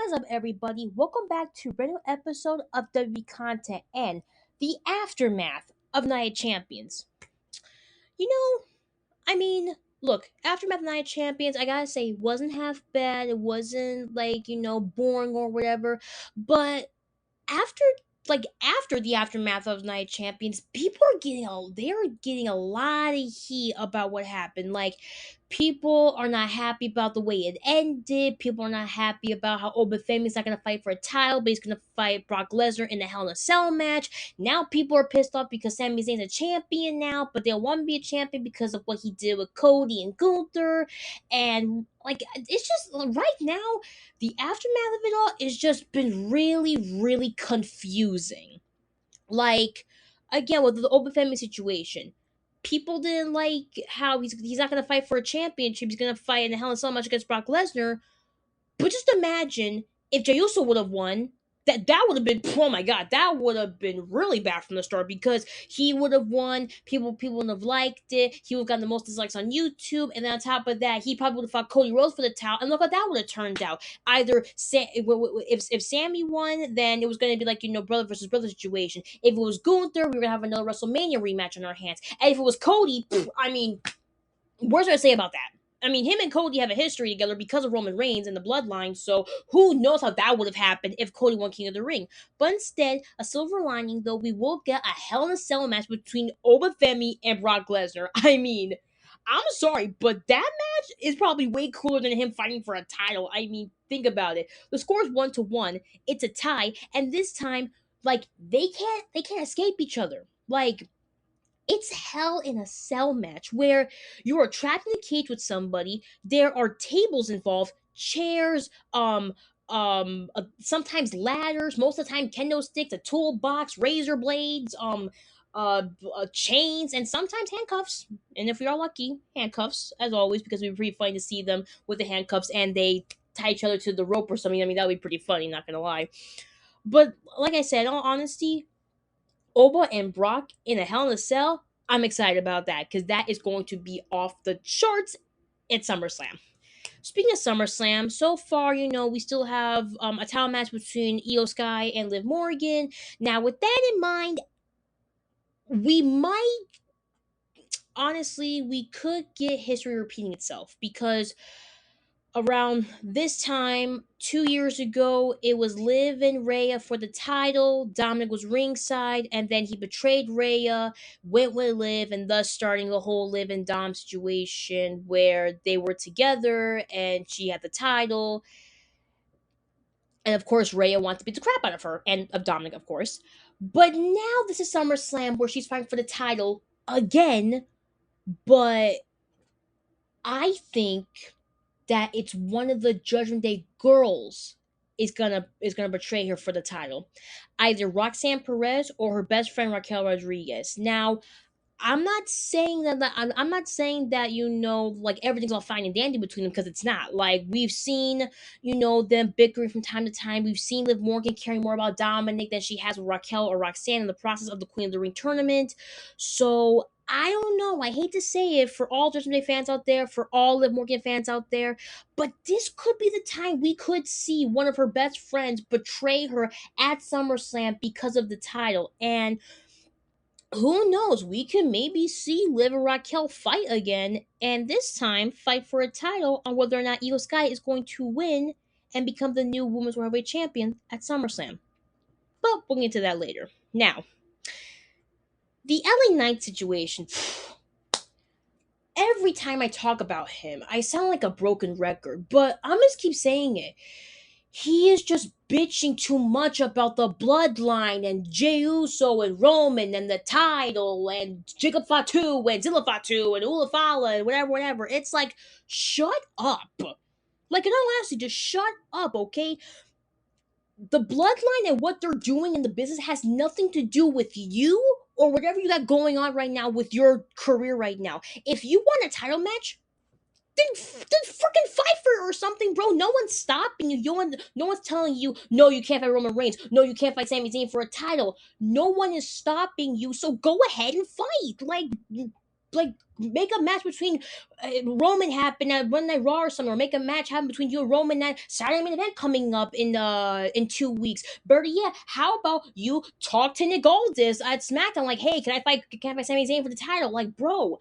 What is up, everybody? Welcome back to a brand new episode of WWE Content and the aftermath of Night of Champions. You know, look, aftermath of Night of Champions, I gotta say, wasn't half bad. It wasn't boring or whatever. But after after the aftermath of Night Champions, people are getting a lot of heat about what happened. Like, people are not happy about the way it ended. People are not happy about how Obafemi's not gonna fight for a title, but he's gonna fight Brock Lesnar in the Hell in a Cell match. Now people are pissed off because Sami Zayn's a champion now, but they don't want to be a champion because of what he did with Cody and Gunther. And it's just right now the aftermath of it all has just been really, really confusing. Like, again, with the Obafemi situation, people didn't like how he's not going to fight for a championship. He's going to fight in the Hell in a Cell match against Brock Lesnar. But just imagine if Jey Uso would have won. That would have been, oh my god, that would have been really bad from the start because he would have won. People wouldn't have liked it. He would have gotten the most dislikes on YouTube, and then on top of that, he probably would have fought Cody Rhodes for the title. And look how that would have turned out. Either if Sammy won, then it was going to be brother versus brother situation. If it was Gunther, we were going to have another WrestleMania rematch on our hands. And if it was Cody, what's there to say about that? Him and Cody have a history together because of Roman Reigns and the bloodline, so who knows how that would have happened if Cody won King of the Ring. But instead, a silver lining, though, we will get a Hell in a Cell match between Obafemi and Brock Lesnar. I'm sorry, but that match is probably way cooler than him fighting for a title. Think about it. The score is 1-1. It's a tie, and this time, they can't escape each other. It's Hell in a Cell match where you are trapped in a cage with somebody. There are tables involved, chairs, sometimes ladders, most of the time kendo sticks, a toolbox, razor blades, chains, and sometimes handcuffs. And if we are lucky, handcuffs, as always, because it would be pretty funny to see them with the handcuffs and they tie each other to the rope or something. That would be pretty funny, not gonna lie. But like I said, in all honesty, Oba and Brock in a Hell in a Cell, I'm excited about that because that is going to be off the charts at SummerSlam. Speaking of SummerSlam, so far, we still have a title match between Io Sky and Liv Morgan. Now, with that in mind, we might, honestly, we could get history repeating itself because around this time 2 years ago, it was Liv and Rhea for the title. Dominic was ringside, and then he betrayed Rhea, went with Liv, and thus starting the whole Liv and Dom situation where they were together and she had the title. And of course, Rhea wanted to beat the crap out of her and of Dominic, of course. But now this is SummerSlam where she's fighting for the title again. But I think that it's one of the Judgment Day girls is gonna betray her for the title, either Roxanne Perez or her best friend Raquel Rodriguez. Now, I'm not saying that I'm not saying that everything's all fine and dandy between them because it's not. Like, we've seen them bickering from time to time. We've seen Liv Morgan caring more about Dominic than she has with Raquel or Roxanne in the process of the Queen of the Ring tournament. So I don't know. I hate to say it for all Judgment Day fans out there, for all Liv Morgan fans out there, but this could be the time we could see one of her best friends betray her at SummerSlam because of the title. And who knows? We can maybe see Liv and Raquel fight again, and this time fight for a title on whether or not Io Sky is going to win and become the new Women's World Heavyweight Champion at SummerSlam. But we'll get into that later. Now, the LA Knight situation. Every time I talk about him, I sound like a broken record, but I'm just keep saying it. He is just bitching too much about the bloodline and Jey Uso and Roman and the title and Jacob Fatu and Zilla Fatu and Ulafala and whatever. It's like, shut up. Like, in all honesty, just shut up, okay? The bloodline and what they're doing in the business has nothing to do with you or whatever you got going on right now with your career right now. If you want a title match, then freaking fight for it or something, bro. No one's stopping you. No one's telling you, no, you can't fight Roman Reigns. No, you can't fight Sami Zayn for a title. No one is stopping you, so go ahead and fight. Like, like make a match between Roman happen at One Night Raw or something, or make a match happen between you and Roman at Saturday main event coming up in 2 weeks. Bertie, yeah, how about you talk to Nick Aldis at SmackDown? Like, hey, can I fight Sami Zayn for the title? Like, bro,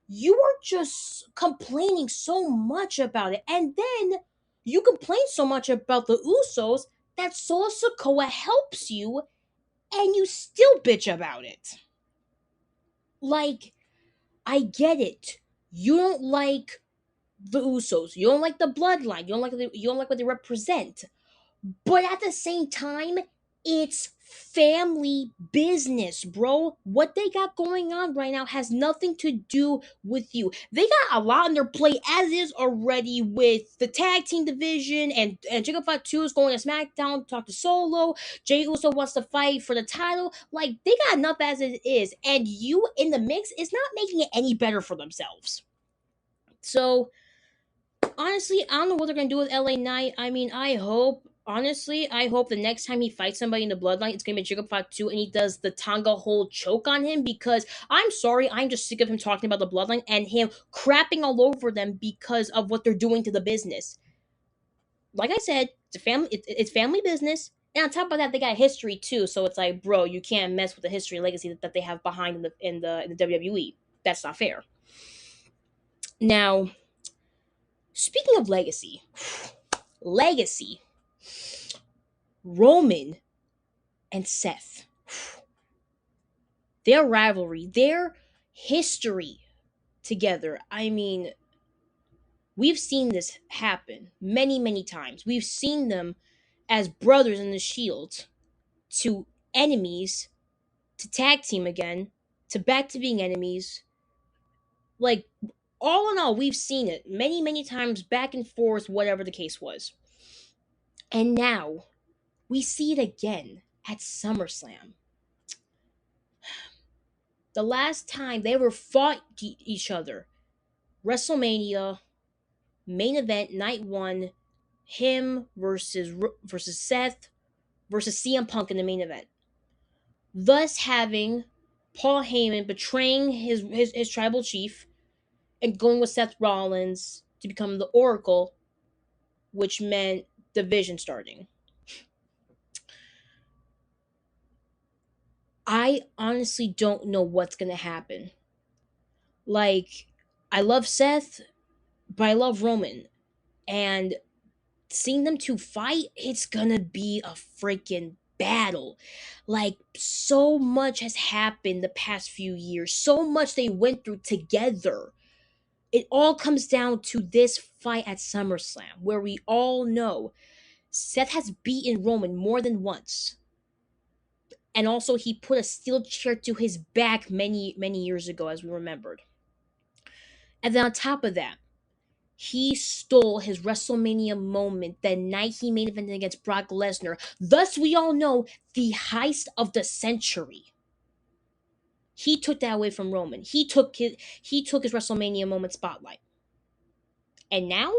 you are just complaining so much about it, and then you complain so much about the Usos that Solo Sikoa helps you, and you still bitch about it. Like, I get it. You don't like the Usos. You don't like the bloodline. You don't like what they represent. But at the same time, it's family business, bro. What they got going on right now has nothing to do with you. They got a lot on their plate as is already with the tag team division, and Jacob Fat 2 is going to SmackDown to talk to Solo. Jay Uso wants to fight for the title. Like, they got enough as it is, and you in the mix is not making it any better for themselves. So honestly, I don't know what they're gonna do with LA Knight. I mean, I hope the next time he fights somebody in the bloodline, it's gonna be Jacob Fatu and he does the Tonga hold choke on him, because I'm sorry, I'm just sick of him talking about the bloodline and him crapping all over them because of what they're doing to the business. Like I said, it's family business. And on top of that, they got history too. So it's like, bro, you can't mess with the history and legacy that they have behind in the WWE. That's not fair. Now, speaking of legacy, Roman and Seth, their rivalry, their history together. I mean, we've seen this happen many, many times. We've seen them as brothers in the Shield to enemies, to tag team again, to back to being enemies. Like, all in all, we've seen it many, many times, back and forth, whatever the case was. And now we see it again at SummerSlam. The last time they ever fought each other, WrestleMania main event night one, him versus Seth versus CM Punk in the main event, thus having Paul Heyman betraying his tribal chief and going with Seth Rollins to become the Oracle, which meant division starting. I honestly don't know what's gonna happen. Like, I love Seth, but I love Roman. And seeing them two fight, it's gonna be a freaking battle. Like, so much has happened the past few years, so much they went through together. It all comes down to this fight at SummerSlam, where we all know Seth has beaten Roman more than once. And also, he put a steel chair to his back many, many years ago, as we remembered. And then on top of that, he stole his WrestleMania moment the night he main evented against Brock Lesnar. Thus, we all know the heist of the century. He took that away from Roman. He took his WrestleMania moment spotlight. And now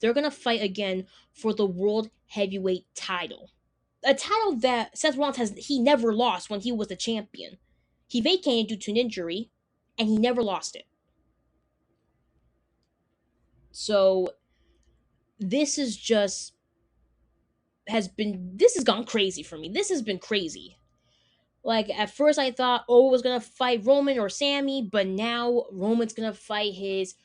they're gonna fight again for the World Heavyweight title. A title that Seth Rollins he never lost when he was the champion. He vacated due to an injury, and he never lost it. So this is just this has gone crazy for me. This has been crazy. Like, at first I thought O was gonna fight Roman or Sammy, but now Roman's gonna fight his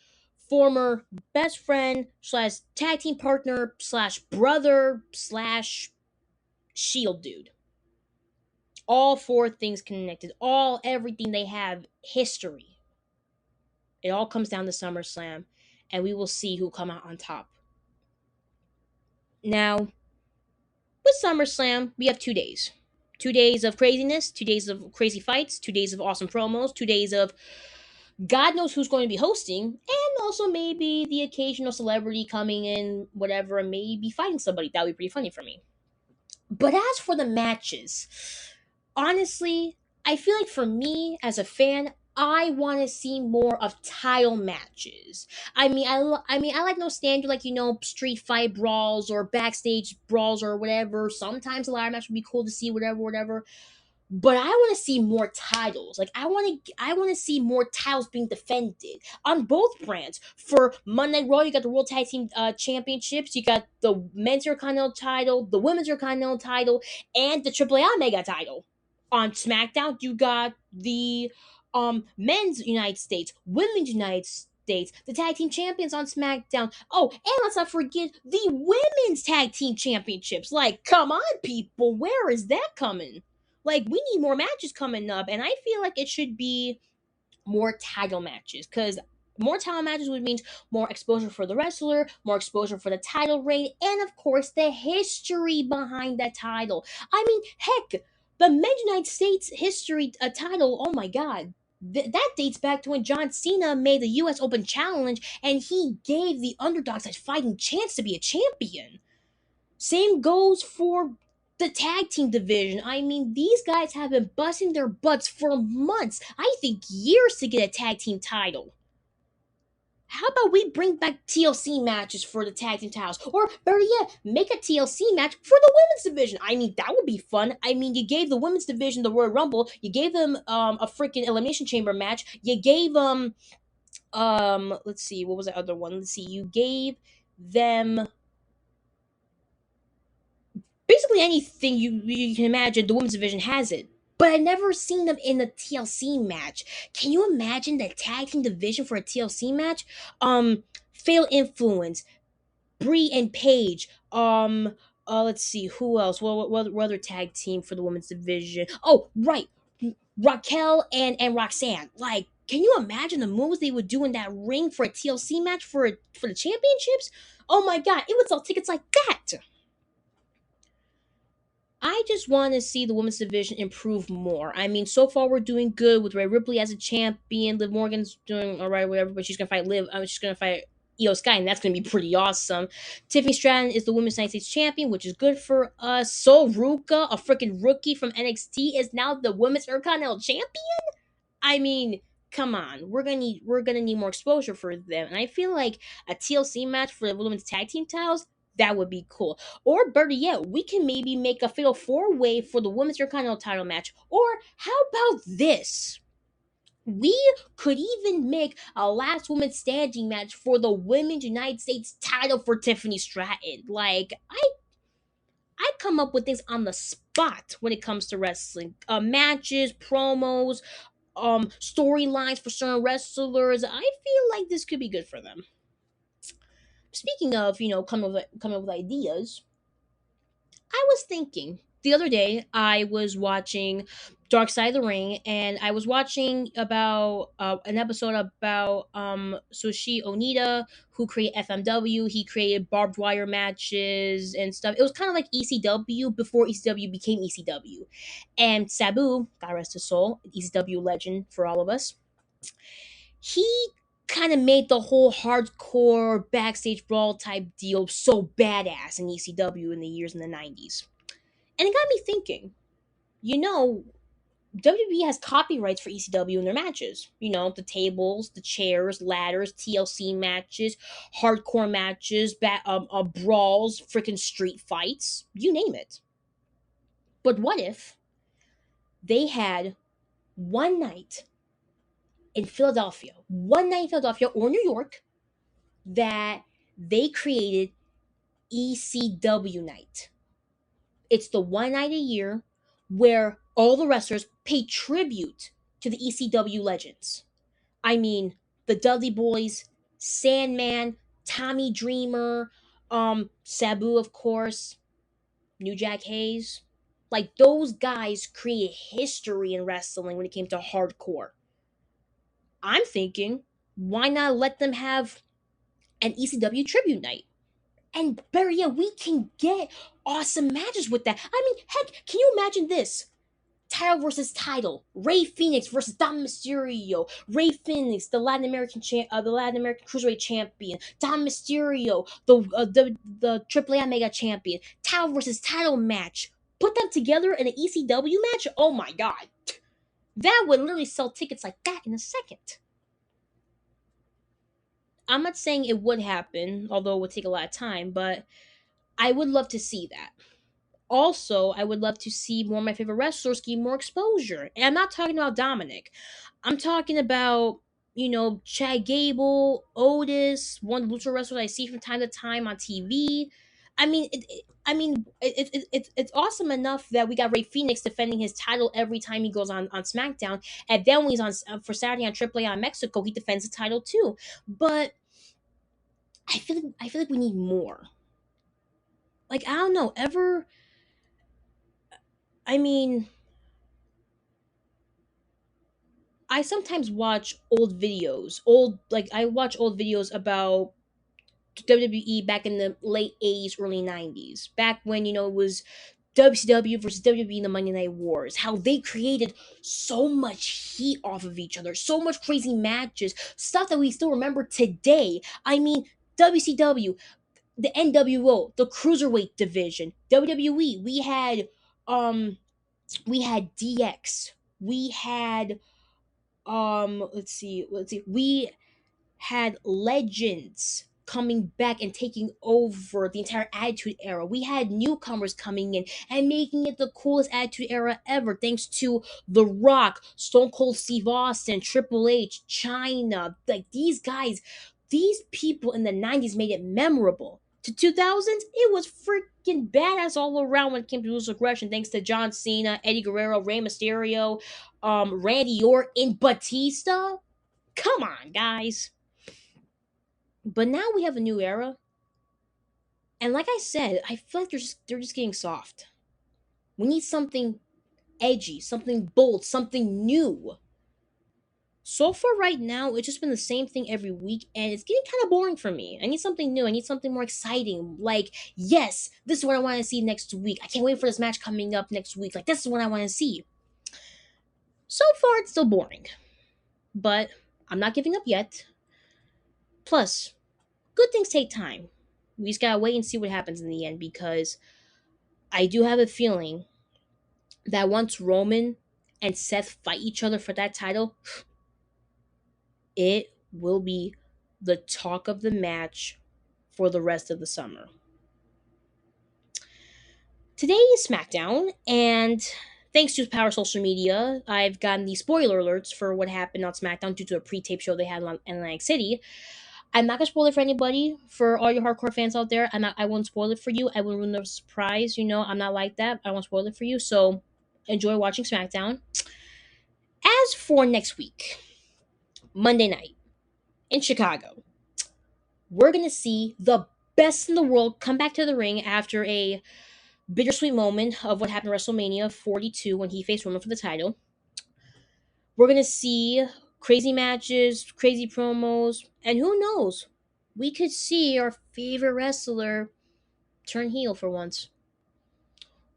former best friend slash tag team partner slash brother slash Shield dude. All four things connected. Everything they have history. It all comes down to SummerSlam, and we will see who come out on top. Now, with SummerSlam, we have 2 days. 2 days of craziness, 2 days of crazy fights, 2 days of awesome promos, 2 days of God knows who's going to be hosting, and also maybe the occasional celebrity coming in, whatever, and maybe fighting somebody. That would be pretty funny for me. But as for the matches, honestly, I feel like for me as a fan, I want to see more of title matches. I like no standard, like, street fight brawls or backstage brawls or whatever. Sometimes a ladder match would be cool to see, whatever, whatever. but I want to see more titles. Like I want to see more titles being defended on both brands. For Monday Night Raw, you got the World Tag Team Championships, you got the Men's Intercontinental title, the Women's Intercontinental title, and the AAA Mega title. On SmackDown, you got the Men's United States, Women's United States, the Tag Team Champions on SmackDown. Oh, and let's not forget the Women's Tag Team Championships. Like, come on, people, where is that coming? Like, we need more matches coming up, and I feel like it should be more title matches, because more title matches would mean more exposure for the wrestler, more exposure for the title reign, and of course the history behind that title. I mean, heck, the men's United States history title, oh my god, that dates back to when John Cena made the US Open Challenge and he gave the underdogs a fighting chance to be a champion. Same goes for the tag team division. I mean, these guys have been busting their butts for months. I think years to get a tag team title. How about we bring back TLC matches for the tag team titles? Or better yet, make a TLC match for the women's division. I mean, that would be fun. I mean, you gave the women's division the Royal Rumble, you gave them a freaking Elimination Chamber match, you gave them let's see, what was the other one? Let's see, you gave them basically anything you can imagine. The women's division has it, but I never seen them in a TLC match. Can you imagine the tag team division for a TLC match? Fatal Influence, Brie and Paige. Let's see who else. What other tag team for the women's division? Oh, right, Raquel and Roxanne. Like, can you imagine the moves they would do in that ring for a TLC match for the championships? Oh my god, it would sell tickets like that. I just want to see the women's division improve more. I mean, so far we're doing good with Rhea Ripley as a champion. Liv Morgan's doing all right, whatever, but she's gonna fight Liv. She's gonna fight Io Sky, and that's gonna be pretty awesome. Tiffany Stratton is the women's United States champion, which is good for us. So Ruka, a freaking rookie from NXT, is now the women's Intercontinental champion. I mean, come on, we're gonna need more exposure for them, and I feel like a TLC match for the women's tag team titles, that would be cool. Or better yet, we can maybe make a fatal four way for the women's Intercontinental title match. Or how about this? We could even make a last woman standing match for the women's United States title for Tiffany Stratton. Like, I come up with things on the spot when it comes to wrestling. Matches, promos, storylines for certain wrestlers. I feel like this could be good for them. Speaking of, coming up with ideas, I was thinking the other day I was watching Dark Side of the Ring, and I was watching about an episode about Sushi Onita, who created FMW. He created barbed wire matches and stuff. It was kind of like ECW before ECW became ECW. And Sabu, God rest his soul, ECW legend for all of us, he kind of made the whole hardcore backstage brawl type deal so badass in ECW in the years in the 90s. And it got me thinking, you know, WWE has copyrights for ECW in their matches. You know, the tables, the chairs, ladders, TLC matches, hardcore matches, brawls, freaking street fights, you name it. But what if they had one night one night in Philadelphia or New York, that they created ECW night? It's the one night a year where all the wrestlers pay tribute to the ECW legends. I mean, the Dudley Boys, Sandman, Tommy Dreamer, Sabu, of course, New Jack Hayes. Like, those guys create history in wrestling when it came to hardcore. I'm thinking, why not let them have an ECW tribute night? And better yet, we can get awesome matches with that. I mean, heck, can you imagine this? Title versus title. Ray Phoenix versus Dom Mysterio. Ray Phoenix, the Latin American Cruiserweight champion. Dom Mysterio, the AAA Mega champion. Title versus title match. Put them together in an ECW match. Oh my god, that would literally sell tickets like that in a second. I'm not saying it would happen, although it would take a lot of time, but I would love to see that. Also, I would love to see more of my favorite wrestlers get more exposure. And I'm not talking about Dominic. I'm talking about, Chad Gable, Otis, one lucha wrestler I see from time to time on TV. It's awesome enough that we got Ray Phoenix defending his title every time he goes on SmackDown, and then when he's on for Saturday on AAA on Mexico, he defends the title too. But I feel like we need more. Like, I don't know, ever. I mean, I sometimes watch old videos, I watch old videos about WWE back in the late 80s, early 90s, back when it was WCW versus WWE in the Monday Night Wars. How they created so much heat off of each other, so much crazy matches, stuff that we still remember today. I mean, WCW, the NWO, the cruiserweight division, WWE. We had DX, we had let's see, we had legends coming back and taking over the entire Attitude Era. We had newcomers coming in and making it the coolest Attitude Era ever, thanks to The Rock, Stone Cold Steve Austin, Triple H, China. Like, these guys, these people in the 90s made it memorable. To 2000s, it was freaking badass all around when it came to lose aggression, thanks to John Cena, Eddie Guerrero, Rey Mysterio, Randy Orton, Batista. Come on, guys. But now we have a new era, and like I said, I feel like they're just getting soft. We need something edgy, something bold, something new. So far, right now, it's just been the same thing every week, and it's getting kind of boring for me. I need something new. I need something more exciting. Like, yes, this is what I want to see next week. I can't wait for this match coming up next week. Like, this is what I want to see. So far, it's still boring, but I'm not giving up yet. Plus, good things take time. We just gotta wait and see what happens in the end, because I do have a feeling that once Roman and Seth fight each other for that title, it will be the talk of the match for the rest of the summer. Today is SmackDown, and thanks to Power Social Media, I've gotten the spoiler alerts for what happened on SmackDown due to a pre-tape show they had in Atlantic City. I'm not gonna spoil it for anybody. For all your hardcore fans out there, I won't spoil it for you. I won't ruin the surprise. I'm not like that. I won't spoil it for you. So enjoy watching SmackDown. As for next week, Monday night in Chicago, we're gonna see the best in the world come back to the ring after a bittersweet moment of what happened at WrestleMania 42 when he faced Roman for the title. We're gonna see crazy matches, crazy promos, and who knows? We could see our favorite wrestler turn heel for once.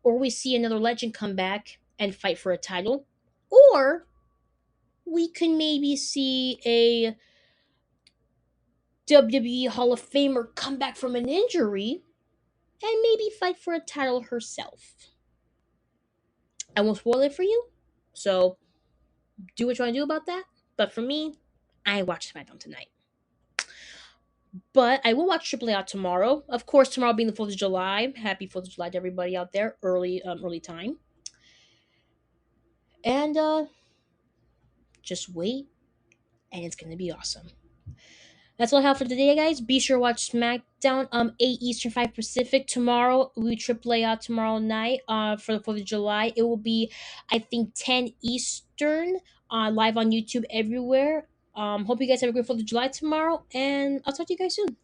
Or we see another legend come back and fight for a title. Or we could maybe see a WWE Hall of Famer come back from an injury and maybe fight for a title herself. I won't spoil it for you, so do what you want to do about that. But for me, I watch SmackDown tonight. But I will watch Triple A tomorrow. Of course, tomorrow being the 4th of July. Happy 4th of July to everybody out there. Early time. And just wait, and it's gonna be awesome. That's all I have for today, guys. Be sure to watch SmackDown 8 Eastern, 5 Pacific. Tomorrow, we Triple A out tomorrow night for the 4th of July. It will be, I think, 10 Eastern, live on YouTube everywhere. Hope you guys have a great 4th of July tomorrow, and I'll talk to you guys soon.